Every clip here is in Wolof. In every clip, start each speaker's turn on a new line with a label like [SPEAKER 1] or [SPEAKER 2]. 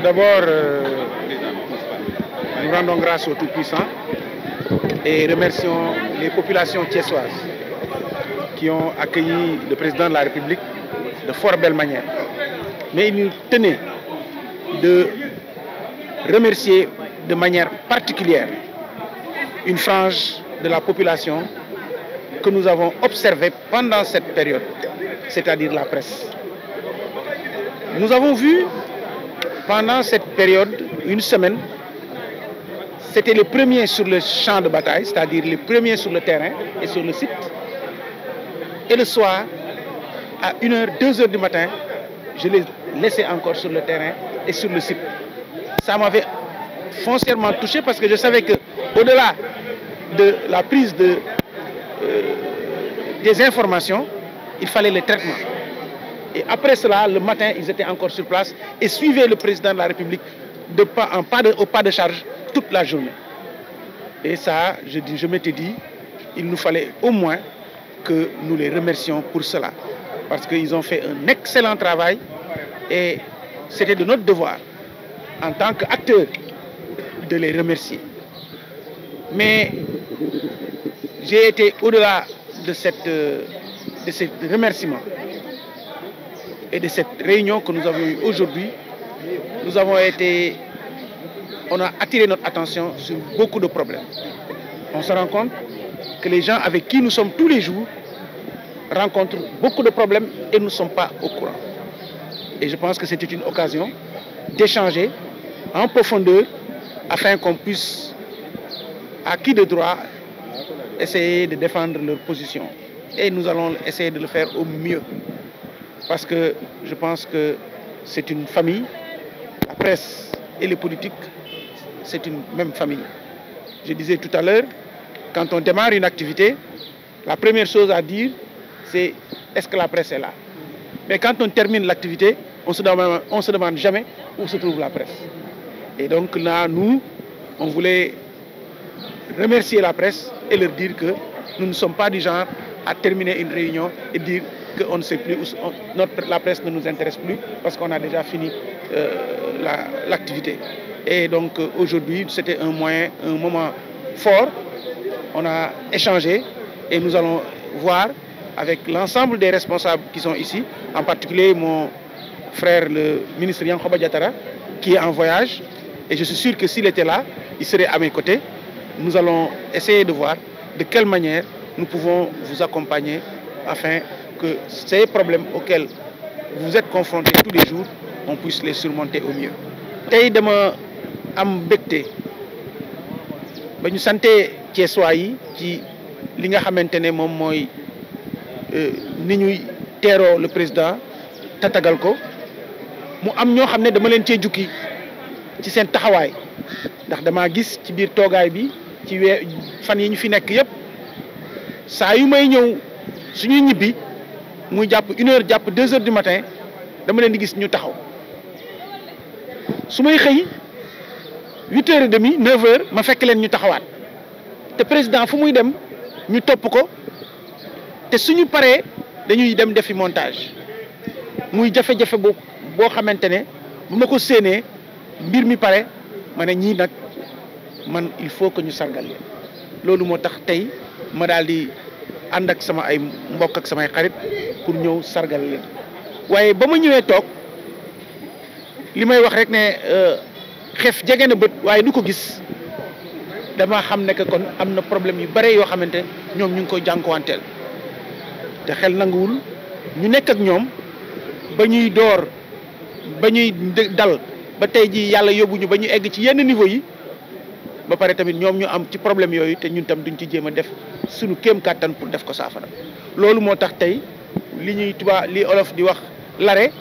[SPEAKER 1] D'abord, nous rendons grâce au Tout-Puissant et remercions les populations thiessoises qui ont accueilli le président de la République de fort belle manière. Mais il nous tenait de remercier de manière particulière une frange de la population que nous avons observée pendant cette période, c'est-à-dire la presse. Nous avons vu pendant cette période, une semaine, c'était les premiers sur le champ de bataille, c'est-à-dire les premiers sur le terrain et sur le site. Et le soir, à 1h, 2h du matin, je les laissais encore sur le terrain et sur le site. Ça m'avait foncièrement touché parce que je savais que au-delà de la prise des informations, il fallait le traitement. Et après cela, le matin, ils étaient encore sur place et suivaient le président de la République au pas de charge toute la journée. Et ça, je m'étais dit, il nous fallait au moins que nous les remercions pour cela. Parce qu'ils ont fait un excellent travail et c'était de notre devoir, en tant qu'acteurs, de les remercier. Mais j'ai été au-delà de ces remerciements et de cette réunion que nous avons eue aujourd'hui. On a attiré notre attention sur beaucoup de problèmes. On se rend compte que les gens avec qui nous sommes tous les jours rencontrent beaucoup de problèmes et nous ne sommes pas au courant. Et je pense que c'était une occasion d'échanger en profondeur afin qu'on puisse, à qui de droit, essayer de défendre leur position. Et nous allons essayer de le faire au mieux. Parce que je pense que c'est une famille. La presse et les politiques, c'est une même famille. Je disais tout à l'heure, quand on démarre une activité, la première chose à dire, c'est est-ce que la presse est là? Mais quand on termine l'activité, on se demande jamais où se trouve la presse. Et donc là, nous, on voulait remercier la presse et leur dire que nous ne sommes pas du genre à terminer une réunion et dire qu'on ne sait plus, la presse ne nous intéresse plus parce qu'on a déjà fini l'activité. Et donc aujourd'hui, c'était un moment fort. On a échangé et nous allons voir avec l'ensemble des responsables qui sont ici, en particulier mon frère, le ministre Yankhoba Diattara, qui est en voyage. Et je suis sûr que s'il était là, il serait à mes côtés. Nous allons essayer de voir de quelle manière nous pouvons vous accompagner afin que ces problèmes auxquels vous êtes confrontés tous les jours, on puisse les surmonter au mieux. Tey dama am mbégte ba ñu santé Thiessois yi ci li nga xamantene moom mooy ni ñuy teeroo le président tatagal ko mu am ñoo xam ne dama leen cee jukki ci seen taxawaay ndax dama gis ci biir toogaay bi ci fan yi ñu fi nekk yépp saa yu may ñëw suñuy ñibbi muy jàpp 1h jàpp 2h du matin dama leen di gis ñu taxaw su may xëy 8h30 9h ma fekk leen ñu taxawaat te président fu muy dem ñu topp ko te suñu paree dañuy dem defi montage muy jafe-jafe boo xamante ne bu ma ko séenee mbir mi pare ma ne ñii nag man il faut que ñu sargal leen loolu moo tax tey ma daal di ànd ak sama ay mbokk ak samay xarit pour ñëw sargal leen waaye ba ma ñëwee toog li may wax rek ne xef jege na bët waaye du ko gis dama xam ne que kon am na problème yu bare yoo xamante ñoom ñu ngi koy jànkuwanteel te xel nanguwul ñu nekk ak ñoom ba ñuy door ba ñuy dal ba tey ji yàlla yóbbuñu ba ñu egg ci yenn niveau yi ba pare tamit ñoom ñu am ci problème yooyu te ñun tam duñ ci jéem a def suñu kéem kàttan pour def ko saafara loolu moo tax tey li olof di wax lare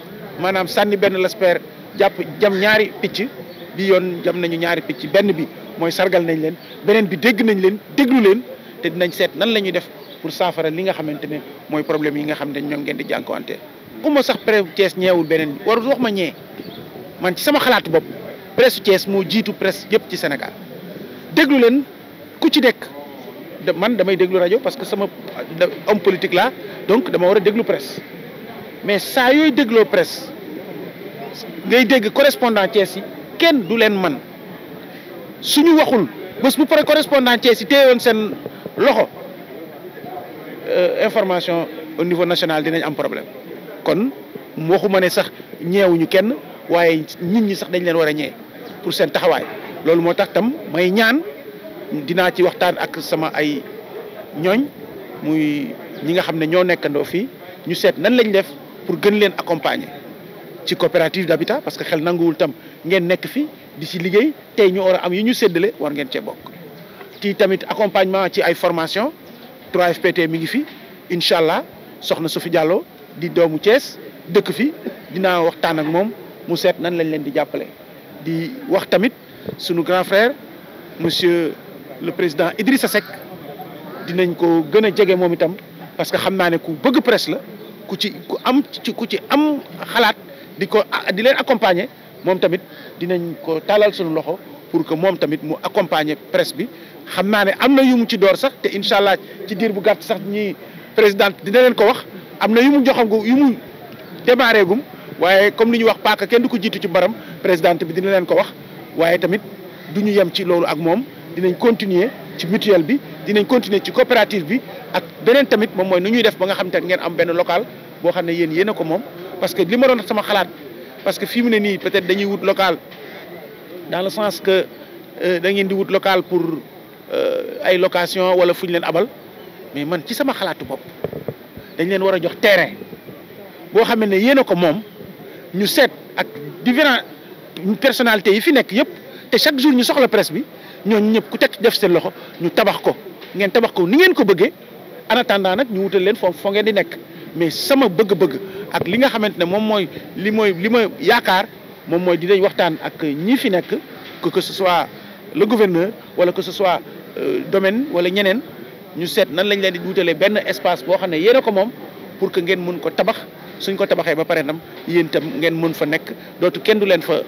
[SPEAKER 1] maanaam sànni benn lasper jam ñaari picc bi yoon jam nañu ñaari picc benn bi mooy sargal nañ leen beneen bi dégg nañ leen déglu leen te dinañ seet nan la ñuy def pour saafara li nga xamante ne mooy problème yi nga xam ne ñoom ngeen di jànkuwante uma sax presse Thiès ñeewul beneen bi warul wax ma ñee man ci sama xalaatu bopp presse Thiès moo jiitu presse yëpp ci Sénégal déglu leen ku ci nekk man damay déglu rajo parce que sama homme politique la donc dama war a déglu presse mais saa yooyu dégloo presse ngay dégg correspondant Thiès yi kenn du leen man suñu waxul bés bu pare correspondant Thiès yi téyewoon seen loxo information au niveau national dinañ am problème kon waxuma ne sax ñeewuñu kenn waaye nit ñi sax dañ leen war a ñee pour seen taxawaay loolu moo tax tam may ñaan dinaa ci waxtaan ak sama ay ñooñ muy ñi nga xam ne ñoo nekkandoo fii ñu seet nan lañ def pour gën leen accompagner ci coopérative d'habitat parce que xel nanguwul tam ngeen nekk fi di ci liggéey tey ñu war a am yi ñu séddale war ngeen cee bokk ci tamit accompagnement ci ay formation 3FPT mi ngi fi incha allah soxna Sophie Diallo di doomu Thiès dëkk fi dinaa waxtaan ak moom mu seet nan lañ leen di jàppale di wax tamit sunu grand frère monsieur le président Idrissa Seck dinañ ko gën a jege moom itam parce que xam naa ne ku bëgg presse la ku ci am xalaat di leen accompagner moom tamit dinañ ko taalal sunu loxo pour que moom tamit mu accompagner presse bi xam naa ne am na yu mu ci door sax te incha allah ci diir bu gàtt sax ñi présidente dina leen ko wax am na yu mu joxagum yu mu démarré gum waaye comme li ñu wax paaka kenn du ko jiitu ci baram présidente bi dina leen ko wax waaye tamit du ñu yem ci loolu ak moom dinañ continuer ci mutuelle bi dinañ continuer ci coopérative bi ak beneen tamit moom mooy nu ñuy def ba nga xam te ngeen am benn local boo xam ne yéen a ko moom parce que li ma doon sama xalaat parce que fii mu ne nii peut-être dañuy wut local dans le sens que da ngeen di wut local pour ay location wala fu ñu leen abal mais man ci sama xalaatu bopp dañ leen war a jox terrain boo xam ne yéen a ko moom ñu seet ak différents personnalités yi fi nekk yëpp te chaque jour ñu soxla presse bi ñooñu ñëpp ku teg def seen loxo ñu tabax ko ngeen tabax ko ni ngeen ko bëggee en attendant nag ñu wutal leen foo ngeen di nekk mais sama bëgg-bëgg ak li nga xamante ne moom mooy li ma yaakaar moom mooy dinañ waxtaan ak ñi fi nekk que ce soit le gouverneur wala que ce soit domaine wala ñeneen ñu seet nan lañ leen di wutalee benn espace boo xam ne yéen a ko moom pour que ngeen mën ko tabax suñ ko tabaxee ba pare nam yéen itam ngeen mën fa nekk dootu kenn du leen fa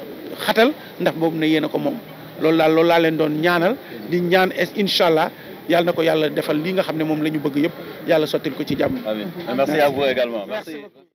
[SPEAKER 1] xatal ndax boobu ne yéen a ko moom loolu laa leen doon ñaanal di ñaan incha allah yàlla na ko yàlla defal li nga xam ne moom la ñu bëgg yëpp yàlla sottil ko ci jàmm.
[SPEAKER 2] Amiin. Merci à vous également. Merci.